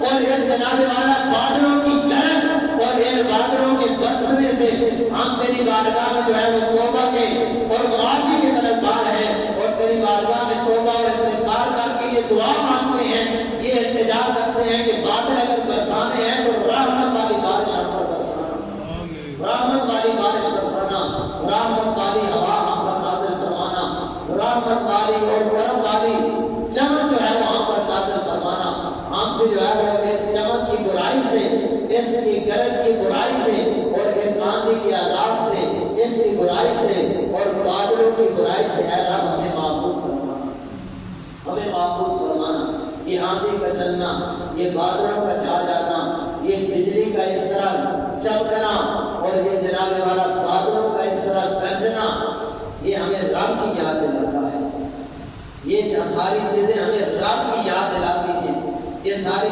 اور اس جناب والا بادلوں کی گرج اور ان بادلوں کے برسنے سے ہم تیری بارگاہ میں جو ہے وہ توبہ کے اور معافی کے طلبگار ہیں، اور تیری بارگاہ میں توبہ اور استغفار کر کے یہ دعا مانگتے ہیں، یہ التجا کرتے ہیں کہ بادل اگر برسانے ہیں تو رحمت والی بارش ہم پر برسانا، رحمت والی بارش برسانا، رحمت والی ہوا ہم پر نازل فرمانا، رحمت والی اور کرم والی چمک جو ہے وہ ہم پر نازل فرمانا، ہم سے جو ہے وہ اس چمک کی برائی سے، اس کی گرج کی برائی سے اور اس آندھی کی عذاب سے، اس کی برائی سے اور بادلوں کی برائی سے اے رب ہمیں محفوظ فرمانا، ہمیں محفوظ فرمانا۔ یہ آندھی کا چلنا، یہ بادلوں کا چھا جانا، یہ بجلی کا اس طرح چمکنا اور یہ جناب والا بادلوں کا اس طرح گرجنا، یہ ہمیں رب کی یاد دلاتا ہے، یہ ساری چیزیں ہمیں رب کی یاد دلاتی ہیں، یہ ساری